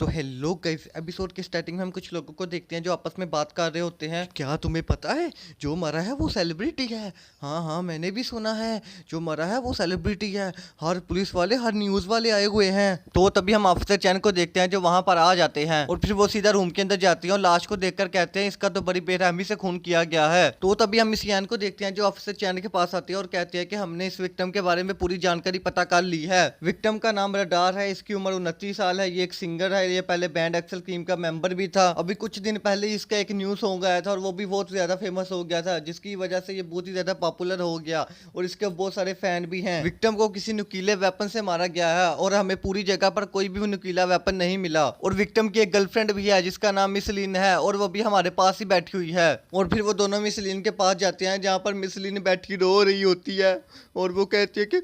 तो hello guys, episode के starting में हम कुछ लोगों को देखते हैं जो आपस में बात कर रहे होते हैं। क्या तुम्हें पता है जो मरा है वो सेलिब्रिटी है? हाँ हाँ, मैंने भी सुना है जो मरा है वो सेलिब्रिटी है। हर पुलिस वाले, हर न्यूज़ वाले आए हुए हैं। तो तभी हम अफसर चैन को देखते हैं जो वहां पर आ जाते हैं और फिर वो सीधा रूम के अंदर जाती है और लाश को देखकर कहते हैं इसका तो बड़ी बेरहमी से खून किया गया है। तो तभी हम मिस यान को देखते हैं जो अफसर चैन के पास आती है और कहती है कि हमने इस विक्टिम के बारे में पूरी जानकारी पता कर ली है। विक्टिम का नाम रडार है, इसकी उम्र 29 साल है, ये एक सिंगर है, ये पहले बैंड एक्सेल क्रीम का मेंबर भी था। अभी कुछ दिन पहले इसका एक न्यूज हो गया था और वो भी बहुत ज्यादा फेमस हो गया था, जिसकी वजह से ये बहुत ही ज्यादा पॉपुलर हो गया और इसके बहुत सारे फैन भी हैं। विक्टिम को किसी नुकीले वेपन से मारा गया है और हमें पूरी जगह पर कोई भी नुकीला वेपन नहीं मिला। और विक्टिम की एक गर्लफ्रेंड भी है जिसका नाम मिसलीन है और वो भी हमारे पास ही बैठी हुई है। और फिर वो दोनों मिसलीन के पास जाते हैं जहाँ पर मिसलीन बैठी रो रही होती है और वो कहती है कि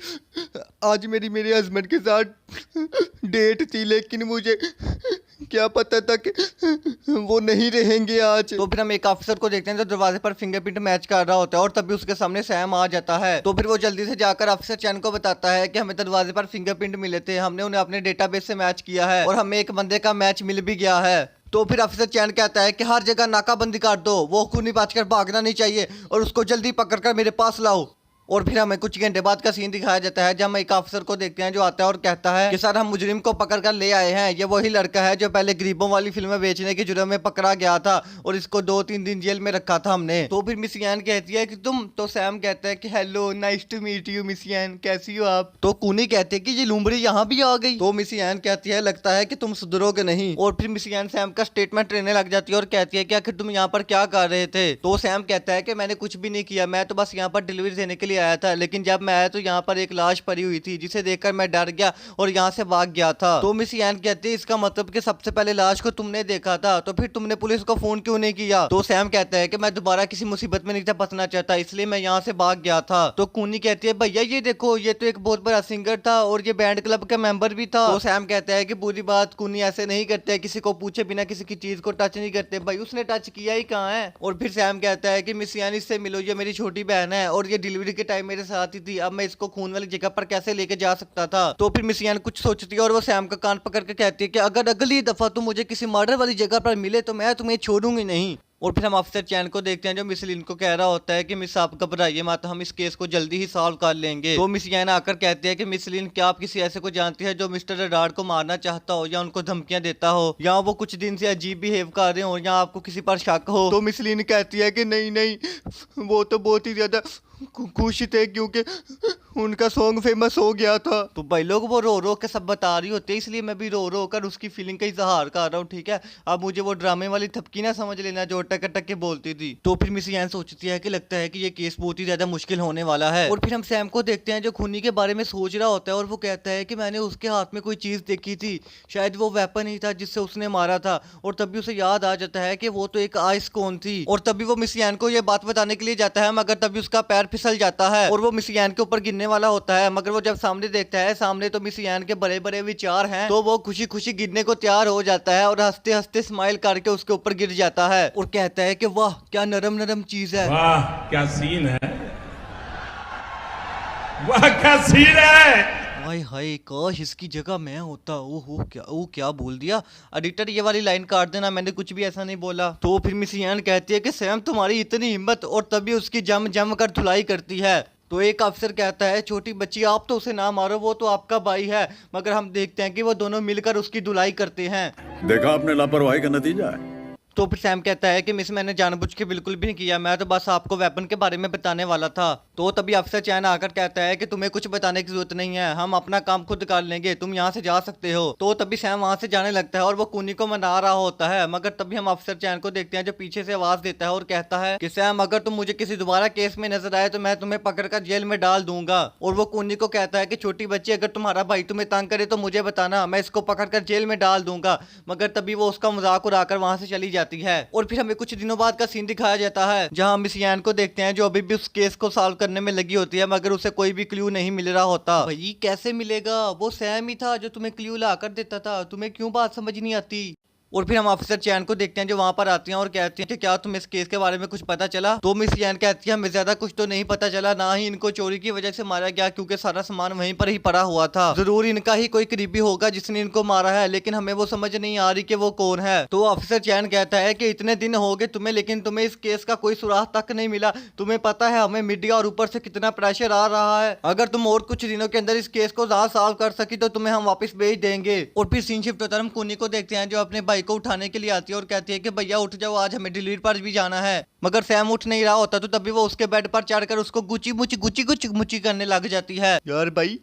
आज मेरे हस्बैंड के साथ डेट थी, लेकिन मुझे क्या पता था कि वो नहीं रहेंगे आज। तो फिर हम एक ऑफिसर को देखते हैं जो दरवाजे पर फिंगरप्रिंट मैच कर रहा होता है और तभी उसके सामने सैम आ जाता है। तो फिर वो जल्दी से जाकर ऑफिसर चैन को बताता है कि हमें दरवाजे पर फिंगरप्रिंट मिले थे, हमने उन्हें अपने डेटाबेस से मैच किया है और हमें एक बंदे का मैच मिल भी गया है। तो फिर ऑफिसर चैन कहता है कि हर जगह नाकाबंदी कर दो, वो खूनी बचकर भागना नहीं चाहिए और उसको जल्दी पकड़कर मेरे पास लाओ। और फिर हमें कुछ घंटे बाद का सीन दिखाया जाता है जब हम एक ऑफिसर को देखते हैं जो आता है और कहता है कि सर हम मुजरिम को पकड़ कर ले आए हैं, ये वही लड़का है जो पहले गरीबों वाली फिल्में बेचने के जुर्म में पकड़ा गया था और इसको 2-3 दिन जेल में रखा था हमने। तो फिर मिस यान कहती है कि तुम, तो सैम कहता है कि hello, nice to meet you miss Yan, कैसी हो आप? तो कूनी कहते हैं कि ये लुम्बड़ी यहाँ भी आ गई। तो मिस यान कहती है लगता है कि तुम सुधरोगे नहीं। और फिर मिस यान सैम का स्टेटमेंट लेने लग जाती है और कहती है कि आखिर तुम यहाँ पर क्या कर रहे थे? तो सैम कहता है कि मैंने कुछ भी नहीं किया, मैं तो बस यहाँ पर डिलीवरी देने के लिए आया था, लेकिन जब मैं आया तो यहाँ पर एक लाश पड़ी हुई थी जिसे देखकर मैं डर गया और यहाँ से भाग गया था। तो मिस यान कहती है इसका मतलब कि सबसे पहले लाश को तुमने देखा था, तो फिर तुमने पुलिस को फोन क्यों नहीं किया? तो सैम कहता है कि मैं दोबारा किसी मुसीबत में नहीं था फंसना चाहता, इसलिए मैं यहाँ से भाग गया था। तो कूनी कहती है भैया ये देखो, ये तो एक बहुत बड़ा सिंगर था और ये बैंड क्लब का मेंबर भी था। तो सैम कहता है कि पूरी बात कूनी ऐसे नहीं करते, किसी को पूछे बिना किसी की चीज को टच नहीं करते। भाई उसने टच किया ही कहाँ है? और फिर सैम कहता है कि मिस यान इससे मिलो, ये मेरी छोटी बहन है और ये डिलीवरी के टाइम मेरे साथ ही थी, अब मैं इसको खून वाली जगह पर कैसे लेके जा सकता था? तो फिर मिस यान कुछ सोचती है और वो सैम का कान पकड़ के कहती है कि अगर अगली दफा तुम मुझे किसी मर्डर वाली जगह पर मिले तो मैं तुम्हें छोड़ूंगी नहीं। और फिर हम अफसर चैन को देखते हैं जो मिस लिन को कह रहा होता है कि मिस आप घबराइए मत, हम इस केस को जल्दी ही सॉल्व कर लेंगे। तो मिस यान आकर कहते हैं कि मिस लिन क्या आप किसी ऐसे को जानती है जो मिस्टर रडार्ड को मारना चाहता हो या उनको धमकियां देता हो या वो कुछ दिन से अजीब बिहेव कर रहे हो या आपको किसी पर शक हो? तो मिस लिन कहती है कि नहीं नहीं, वो तो बहुत ही ज्यादा खुश थे क्योंकि उनका सॉन्ग फेमस हो गया था। तो भाई लोग वो रो रो के सब बता रही होती है, इसलिए मैं भी रो रो कर उसकी फीलिंग का इजहार कर रहा हूँ, ठीक है? अब मुझे वो ड्रामे वाली थपकी ना समझ लेना जो अटक अटक के बोलती थी। तो फिर मिस यान सोचती है कि लगता है कि ये केस बहुत ही ज्यादा मुश्किल होने वाला है। और फिर हम सैम को देखते हैं जो खूनी के बारे में सोच रहा होता है और वो कहता है कि मैंने उसके हाथ में कोई चीज देखी थी, शायद वो वेपन ही था जिससे उसने मारा था। और तभी उसे याद आ जाता है कि वो तो एक आइस कोन थी और तभी वो मिस यान को ये बात बताने के लिए जाता है, मगर तभी उसका पैर फिसल जाता है और वो मिस यान के ऊपर गिरने वाला होता है। मगर वो जब सामने देखता है, सामने तो मिस यान के बड़े बड़े विचार हैं, तो वो खुशी खुशी गिरने को तैयार हो जाता है और हंसते हंसते स्माइल करके उसके ऊपर गिर जाता है और कहता है कि वाह क्या नरम नरम चीज है, वाह क्या सीन है, वाह क्या सीन है। हाय हाय काश इसकी जगह मैं होता। ओहो क्या बोल दिया? एडिटर ये वाली लाइन काट देना, मैंने कुछ भी ऐसा नहीं बोला। तो फिर मिस यान कहती है कि सैम तुम्हारी इतनी हिम्मत, और तभी उसकी जम जम कर धुलाई करती है। तो एक अफसर कहता है छोटी बच्ची आप तो उसे ना मारो, वो तो आपका भाई है। मगर हम देखते हैं कि वो दोनों मिलकर उसकी धुलाई करते हैं। देखा आपने लापरवाही का नतीजा है। तो फिर सैम कहता है कि मिस मैंने जानबूझ के बिल्कुल भी नहीं किया, मैं तो बस आपको वेपन के बारे में बताने वाला था। तो तभी अफसर चैन आकर कहता है कि तुम्हें कुछ बताने की जरूरत नहीं है, हम अपना काम खुद कर लेंगे, तुम यहाँ से जा सकते हो। तो तभी सैम वहां से जाने लगता है और वो कूनी को मना रहा होता है, मगर तभी हम अफसर चैन को देखते हैं जो पीछे से आवाज देता है और कहता है कि सैम अगर तुम मुझे किसी दोबारा केस में नजर आए तो मैं तुम्हें पकड़कर जेल में डाल दूंगा। और वो कूनी को कहता है कि छोटी बच्ची अगर तुम्हारा भाई तुम्हें तंग करे तो मुझे बताना, मैं इसको पकड़कर जेल में डाल दूंगा। मगर तभी वो उसका मजाक उड़ाकर वहां से चली जाती है। और फिर हमें कुछ दिनों बाद का सीन दिखाया जाता है जहां मिस यान को देखते हैं जो अभी भी उस केस को सॉल्व करने में लगी होती है, मगर उसे कोई भी क्लू नहीं मिल रहा होता। भाई कैसे मिलेगा? वो सैम ही था जो तुम्हें क्लू ला कर देता था, तुम्हें क्यों बात समझ नहीं आती? और फिर हम ऑफिसर चैन को देखते हैं जो वहां पर आती हैं और कहती हैं कि क्या तुम्हें इस केस के बारे में कुछ पता चला। तो मिस चैन कहती है हमें ज्यादा कुछ तो नहीं पता चला, ना ही इनको चोरी की वजह से मारा गया क्योंकि सारा सामान वहीं पर ही पड़ा हुआ था। जरूर इनका ही कोई करीबी होगा जिसने इनको मारा है, लेकिन हमें वो समझ नहीं आ रही कि वो कौन है। तो ऑफिसर चैन कहता है कि इतने दिन हो गए तुम्हें, लेकिन तुम्हें इस केस का कोई सुराग तक नहीं मिला। तुम्हें पता है हमें मीडिया और ऊपर से कितना प्रेशर आ रहा है। अगर तुम और कुछ दिनों के अंदर इस केस को ज्यादा सॉल्व कर सकी तो तुम्हें हम वापस भेज देंगे। और फिर सीन शिफ्ट होता है, हम कुनी को देखते हैं जो अपने भाई को उठाने के लिए आती है और कहती है कि भैया उठ जाओ, आज हमें डिलीवरी पर भी जाना है। मगर सैम उठ नहीं रहा होता तो तभी वो उसके बेड पर चढ़कर उसको गुची मुची करने लग जाती है। यार भाई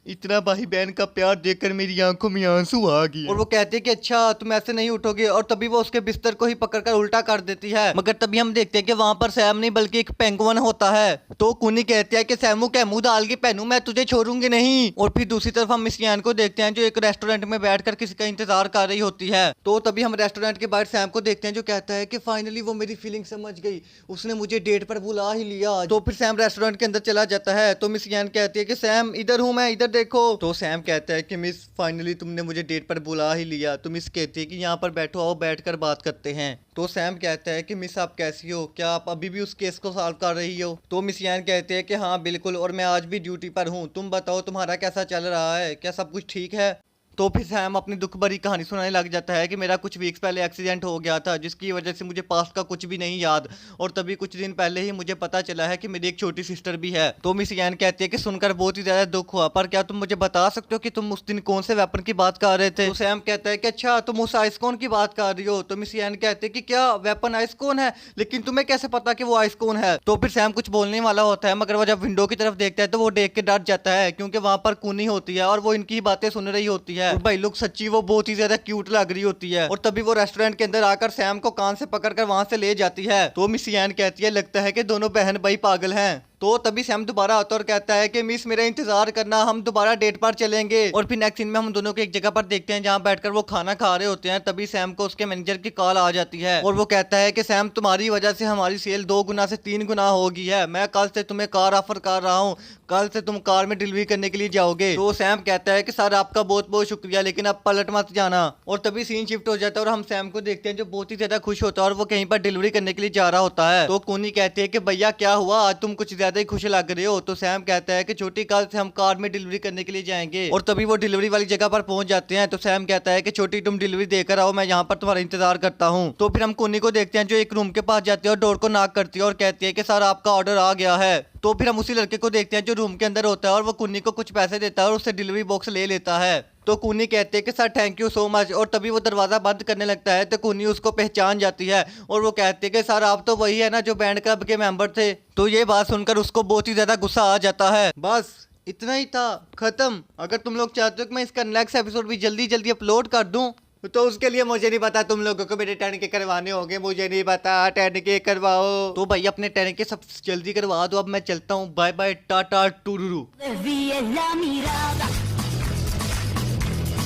इतना भाई बहन का प्यार देखकर मेरी आंखों में आंसू आ गए। और वो कहते हैं कि अच्छा तुम ऐसे नहीं उठोगे, और तभी वो उसके बिस्तर को ही पकड़कर उल्टा कर देती है। मगर तभी हम देखते हैं कि वहां पर सैम नहीं बल्कि एक पेंगुइन होता है। तो कुनी कहती है कि सैमू के मुंह डाल के पहनू, मैं तुझे छोड़ूंगी नहीं। और फिर दूसरी तरफ हम मिस यान को देखते हैं जो एक रेस्टोरेंट में बैठकर किसी का इंतजार कर रही होती है। तो तभी हम रेस्टोरेंट के बाहर सैम को देखते हैं जो कहता है कि फाइनली वो मेरी फीलिंग समझ गई, उसने मुझे डेट पर बुला ही लिया। तो फिर सैम रेस्टोरेंट के अंदर चला जाता है। तो मिस यान कहती है कि सैम इधर हूं मैं, इधर देखो। तो सैम कहता है कि मिस फाइनली तुमने मुझे डेट पर बुला ही लिया। तो मिस कहती है कि यहाँ पर बैठो, आओ बैठकर बात करते हैं। तो सैम कहता है कि मिस आप कैसी हो, क्या आप अभी भी उस केस को सॉल्व कर रही हो। तो मिस यान कहते हैं कि हाँ बिल्कुल, और मैं आज भी ड्यूटी पर हूँ। तुम बताओ तुम्हारा कैसा चल रहा है, क्या सब कुछ ठीक है। तो फिर सैम अपनी दुख भरी कहानी सुनाने लग जाता है कि मेरा कुछ वीक्स पहले एक्सीडेंट हो गया था जिसकी वजह से मुझे पास्ट का कुछ भी नहीं याद, और तभी कुछ दिन पहले ही मुझे पता चला है कि मेरी एक छोटी सिस्टर भी है। तो मिस यान कहती है कि सुनकर बहुत ही ज्यादा दुख हुआ, पर क्या तुम मुझे बता सकते हो कि तुम उस दिन कौन से वेपन की बात कर रहे थे। तो सैम कहता है कि अच्छा तुम उस आइसकोन की बात कर रही हो। तो मिस यान कहते हैं कि क्या वेपन आइसकोन है, लेकिन तुम्हें कैसे पता कि वो आइसकोन है। तो फिर सैम कुछ बोलने वाला होता है, मगर वो जब विंडो की तरफ देखता है तो वो देख के डर जाता है क्योंकि वहां पर कुनी होती है और वो इनकी बातें सुन रही होती है। और भाई लोग सच्ची वो बहुत ही ज्यादा क्यूट लग रही होती है। और तभी वो रेस्टोरेंट के अंदर आकर सैम को कान से पकड़कर वहां से ले जाती है। तो मिस यान कहती है लगता है कि दोनों बहन भाई पागल हैं। तो तभी सैम दोबारा आता और कहता है कि मिस मेरा इंतजार करना, हम दोबारा डेट पर चलेंगे। और फिर नेक्स्ट सीन में हम दोनों को एक जगह पर देखते हैं जहां बैठकर वो खाना खा रहे होते हैं। तभी सैम को उसके मैनेजर की कॉल आ जाती है और वो कहता है कि सैम तुम्हारी वजह से हमारी सेल 2 गुना से 3 गुना हो गई है। मैं कल से तुम्हें कार ऑफर कर रहा हूँ, कल से तुम कार में डिलीवरी करने के लिए जाओगे। तो सैम कहता है कि सर आपका बहुत बहुत शुक्रिया, लेकिन अब पलट मत जाना। और तभी सीन शिफ्ट हो जाता है और हम सैम को देखते हैं जो बहुत ही ज्यादा खुश होता है और वो कहीं पर डिलीवरी करने के लिए जा रहा होता है। तो कुनी कहती है कि भैया क्या हुआ, आज तुम कुछ ज्यादा ही खुश लग रहे हो। तो सैम कहता है कि छोटी कल से हम कार में डिलीवरी करने के लिए जाएंगे। और तभी वो डिलीवरी वाली जगह पर पहुंच जाते हैं। तो सैम कहता है कि छोटी तुम डिलीवरी देकर आओ, मैं यहाँ पर तुम्हारा इंतजार करता हूँ। तो फिर हम कुनी को देखते हैं जो एक रूम के पास जाती है और डोर को नॉक करती है और कहती है कि सर आपका ऑर्डर आ गया है। तो फिर हम उसी लड़के को देखते हैं जो रूम के अंदर होता है और वो कुन्नी को कुछ पैसे देता है और उससे डिलीवरी बॉक्स ले लेता है। तो कुन्नी कहते हैं कि sir thank you so much. और तभी वो दरवाजा बंद करने लगता है तो कुन्नी उसको पहचान जाती है और वो कहते हैं कि सर आप तो वही है ना जो बैंड क्लब के मेंबर थे। तो ये बात सुनकर उसको बहुत ही ज्यादा गुस्सा आ जाता है। बस इतना ही था, खत्म। अगर तुम लोग चाहते हो कि मैं इसका नेक्स्ट एपिसोड भी जल्दी जल्दी अपलोड कर दूं तो उसके लिए मुझे नहीं पता, तुम लोगों को मेरे टर्न के करवाने होंगे, मुझे नहीं पता। टर्न के करवाओ तो भाई अपने टर्न के सब जल्दी करवा दो। अब मैं चलता हूँ, बाय बाय, टाटा टुरुरु। Desvíes la mirada,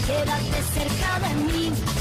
quédate cerca de mí.